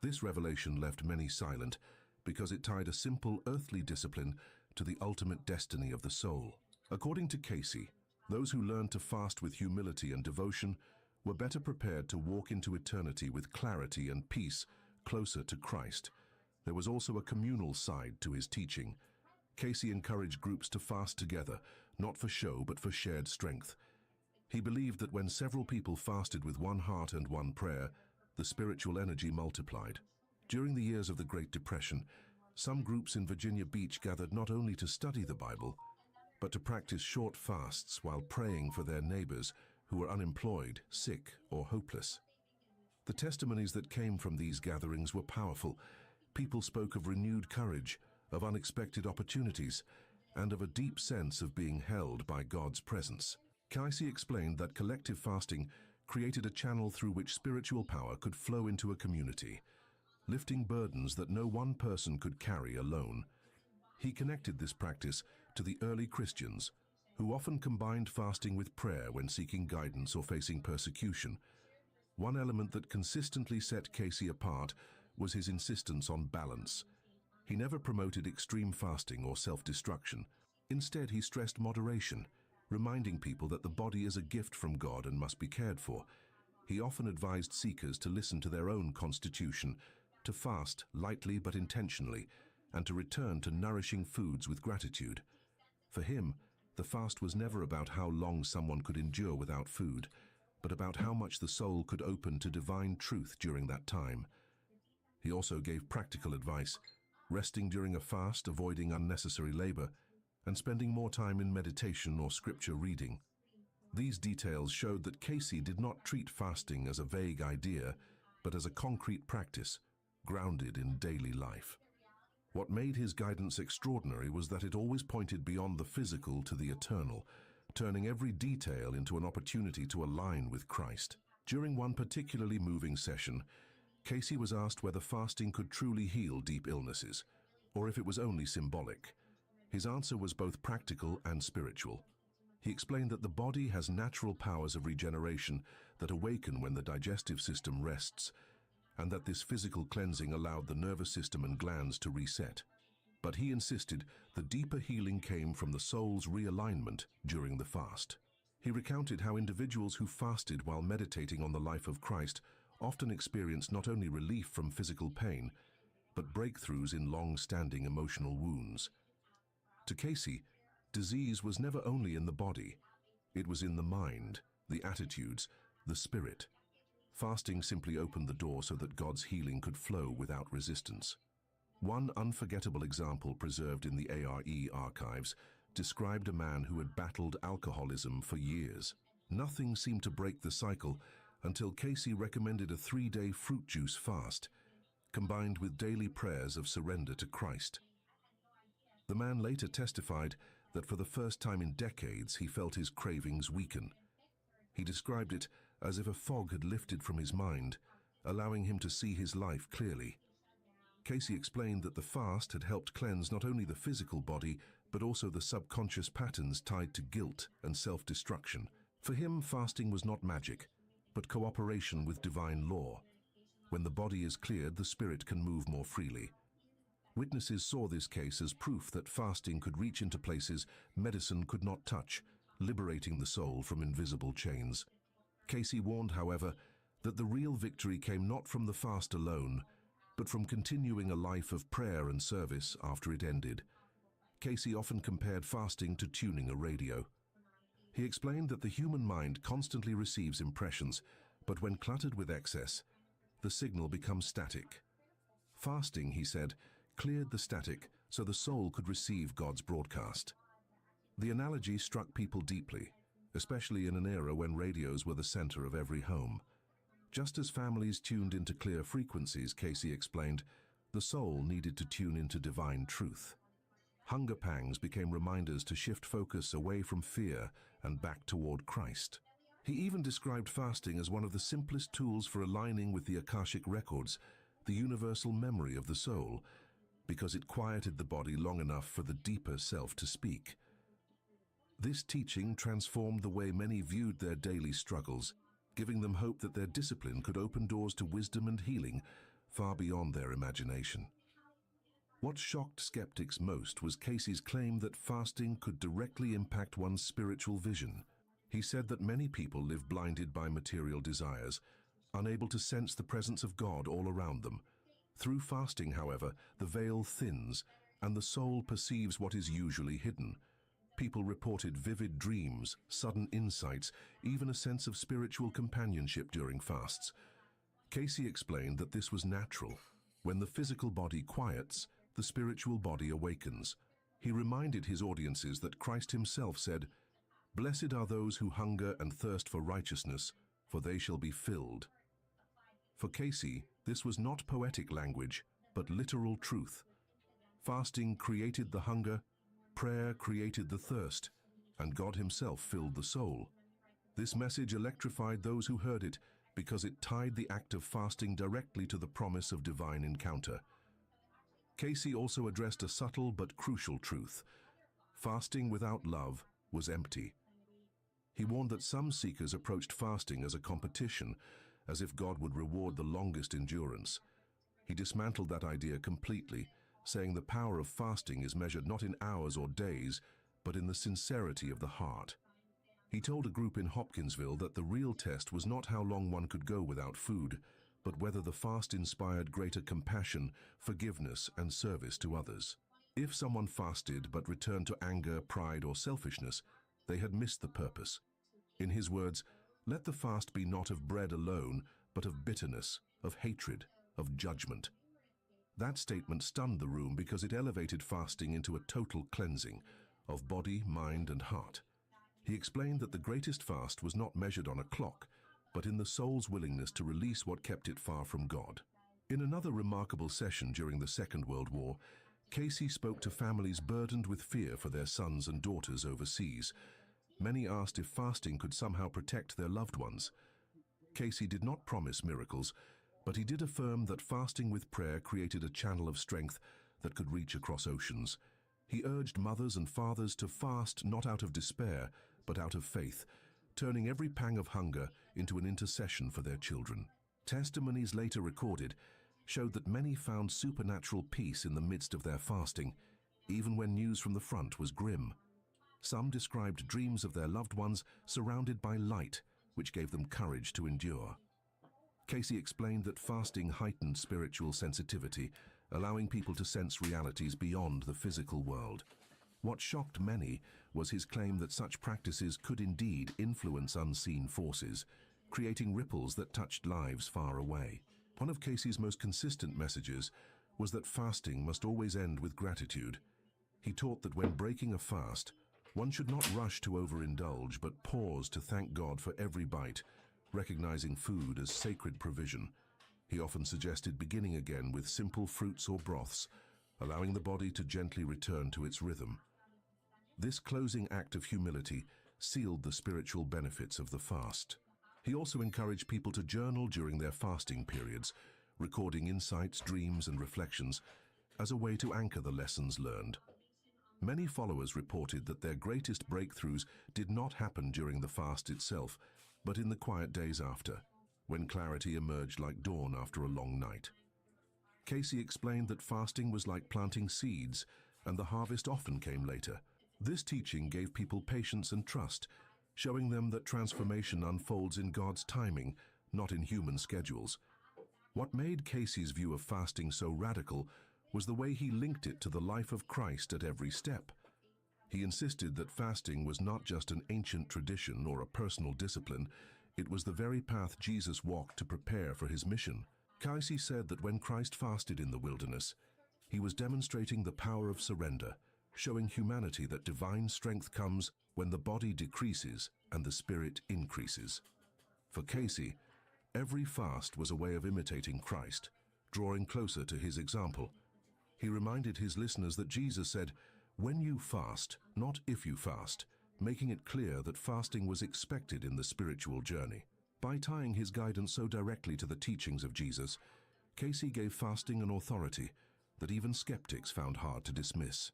This revelation left many silent because it tied a simple earthly discipline to the ultimate destiny of the soul. According to Casey, those who learned to fast with humility and devotion were better prepared to walk into eternity with clarity and peace closer to Christ. There was also a communal side to his teaching. Casey encouraged groups to fast together, not for show but for shared strength. He believed that when several people fasted with one heart and one prayer, the spiritual energy multiplied. During the years of the Great Depression, some groups in Virginia Beach gathered not only to study the Bible, but to practice short fasts while praying for their neighbors who were unemployed, sick, or hopeless. The testimonies that came from these gatherings were powerful. People spoke of renewed courage, of unexpected opportunities, and of a deep sense of being held by God's presence. Casey explained that collective fasting created a channel through which spiritual power could flow into a community, lifting burdens that no one person could carry alone. He connected this practice to the early Christians, who often combined fasting with prayer when seeking guidance or facing persecution. One element that consistently set Casey apart was his insistence on balance. He never promoted extreme fasting or self-destruction. Instead, he stressed moderation, reminding people that the body is a gift from God and must be cared for. He often advised seekers to listen to their own constitution, to fast lightly but intentionally, and to return to nourishing foods with gratitude. For him, the fast was never about how long someone could endure without food, but about how much the soul could open to divine truth during that time. He also gave practical advice, resting during a fast, avoiding unnecessary labor, and spending more time in meditation or scripture reading. These details showed that Casey did not treat fasting as a vague idea, but as a concrete practice, grounded in daily life. What made his guidance extraordinary was that it always pointed beyond the physical to the eternal, turning every detail into an opportunity to align with Christ. During one particularly moving session, Casey was asked whether fasting could truly heal deep illnesses, or if it was only symbolic. His answer was both practical and spiritual. He explained that the body has natural powers of regeneration that awaken when the digestive system rests, and that this physical cleansing allowed the nervous system and glands to reset. But he insisted the deeper healing came from the soul's realignment during the fast. He recounted how individuals who fasted while meditating on the life of Christ often experienced not only relief from physical pain, but breakthroughs in long-standing emotional wounds. To Casey, disease was never only in the body, it was in the mind, the attitudes, the spirit. Fasting simply opened the door so that God's healing could flow without resistance. One unforgettable example preserved in the ARE archives described a man who had battled alcoholism for years. Nothing seemed to break the cycle until Casey recommended a 3-day fruit juice fast, combined with daily prayers of surrender to Christ. The man later testified that for the first time in decades he felt his cravings weaken. He described it as if a fog had lifted from his mind, allowing him to see his life clearly. Casey explained that the fast had helped cleanse not only the physical body, but also the subconscious patterns tied to guilt and self-destruction. For him, fasting was not magic, but cooperation with divine law. When the body is cleared, the spirit can move more freely. Witnesses saw this case as proof that fasting could reach into places medicine could not touch, liberating the soul from invisible chains. Casey warned, however, that the real victory came not from the fast alone, but from continuing a life of prayer and service after it ended. Casey often compared fasting to tuning a radio. He explained that the human mind constantly receives impressions, but when cluttered with excess, the signal becomes static. Fasting, he said, cleared the static so the soul could receive God's broadcast. The analogy struck people deeply, especially in an era when radios were the center of every home. Just as families tuned into clear frequencies, Casey explained, the soul needed to tune into divine truth. Hunger pangs became reminders to shift focus away from fear and back toward Christ. He even described fasting as one of the simplest tools for aligning with the Akashic records, the universal memory of the soul, because it quieted the body long enough for the deeper self to speak. This teaching transformed the way many viewed their daily struggles, giving them hope that their discipline could open doors to wisdom and healing far beyond their imagination. What shocked skeptics most was Casey's claim that fasting could directly impact one's spiritual vision. He said that many people live blinded by material desires, unable to sense the presence of God all around them. Through fasting, however, the veil thins and the soul perceives what is usually hidden. People reported vivid dreams, sudden insights, even a sense of spiritual companionship during fasts. Casey explained that this was natural. When the physical body quiets, the spiritual body awakens. He reminded his audiences that Christ himself said, "Blessed are those who hunger and thirst for righteousness, for they shall be filled." For Casey, this was not poetic language, but literal truth. Fasting created the hunger, prayer created the thirst, and God himself filled the soul. This message electrified those who heard it because it tied the act of fasting directly to the promise of divine encounter. Casey also addressed a subtle but crucial truth. Fasting without love was empty. He warned that some seekers approached fasting as a competition, as if God would reward the longest endurance. He dismantled that idea completely, saying the power of fasting is measured not in hours or days, but in the sincerity of the heart. He told a group in Hopkinsville that the real test was not how long one could go without food, but whether the fast inspired greater compassion, forgiveness, and service to others. If someone fasted but returned to anger, pride, or selfishness, they had missed the purpose. In his words, let the fast be not of bread alone, but of bitterness, of hatred, of judgment. That statement stunned the room because it elevated fasting into a total cleansing of body, mind, and heart. He explained that the greatest fast was not measured on a clock, but in the soul's willingness to release what kept it far from God. In another remarkable session during the Second World War, Casey spoke to families burdened with fear for their sons and daughters overseas. Many asked if fasting could somehow protect their loved ones. Casey did not promise miracles, but he did affirm that fasting with prayer created a channel of strength that could reach across oceans. He urged mothers and fathers to fast not out of despair, but out of faith, turning every pang of hunger into an intercession for their children. Testimonies later recorded showed that many found supernatural peace in the midst of their fasting, even when news from the front was grim. Some described dreams of their loved ones surrounded by light, which gave them courage to endure. Casey explained that fasting heightened spiritual sensitivity, allowing people to sense realities beyond the physical world. What shocked many was his claim that such practices could indeed influence unseen forces, creating ripples that touched lives far away. One of Casey's most consistent messages was that fasting must always end with gratitude. He taught that when breaking a fast, one should not rush to overindulge, but pause to thank God for every bite, recognizing food as sacred provision. He often suggested beginning again with simple fruits or broths, allowing the body to gently return to its rhythm. This closing act of humility sealed the spiritual benefits of the fast. He also encouraged people to journal during their fasting periods, recording insights, dreams, and reflections as a way to anchor the lessons learned. Many followers reported that their greatest breakthroughs did not happen during the fast itself, but in the quiet days after, when clarity emerged like dawn after a long night. Casey explained that fasting was like planting seeds, and the harvest often came later. This teaching gave people patience and trust, showing them that transformation unfolds in God's timing, not in human schedules. What made Casey's view of fasting so radical was the way he linked it to the life of Christ at every step. He insisted that fasting was not just an ancient tradition or a personal discipline, it was the very path Jesus walked to prepare for his mission. Casey said that when Christ fasted in the wilderness, he was demonstrating the power of surrender, showing humanity that divine strength comes when the body decreases and the spirit increases. For Casey, every fast was a way of imitating Christ, drawing closer to his example. He reminded his listeners that Jesus said, "When you fast, not if you fast," making it clear that fasting was expected in the spiritual journey. By tying his guidance so directly to the teachings of Jesus, Casey gave fasting an authority that even skeptics found hard to dismiss.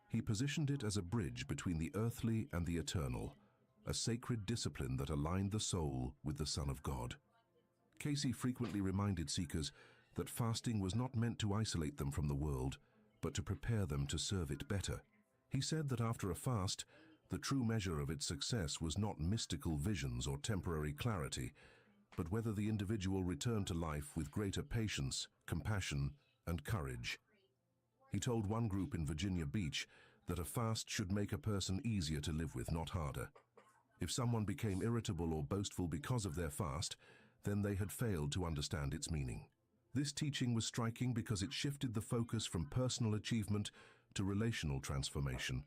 He positioned it as a bridge between the earthly and the eternal, a sacred discipline that aligned the soul with the Son of God. Casey frequently reminded seekers that fasting was not meant to isolate them from the world, but to prepare them to serve it better. He said that after a fast, the true measure of its success was not mystical visions or temporary clarity, but whether the individual returned to life with greater patience, compassion, and courage. He told one group in Virginia Beach that a fast should make a person easier to live with, not harder. If someone became irritable or boastful because of their fast, then they had failed to understand its meaning. This teaching was striking because it shifted the focus from personal achievement to relational transformation.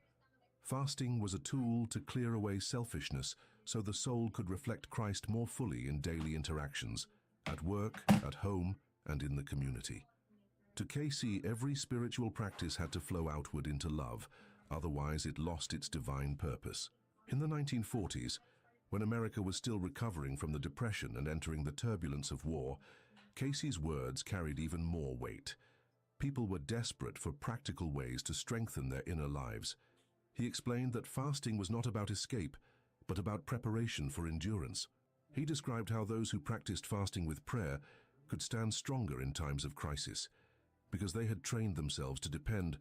Fasting was a tool to clear away selfishness so the soul could reflect Christ more fully in daily interactions, at work, at home, and in the community. To Casey, every spiritual practice had to flow outward into love, otherwise it lost its divine purpose. In the 1940s, when America was still recovering from the Depression and entering the turbulence of war, Casey's words carried even more weight. People were desperate for practical ways to strengthen their inner lives. He explained that fasting was not about escape, but about preparation for endurance. He described how those who practiced fasting with prayer could stand stronger in times of crisis, because they had trained themselves to depend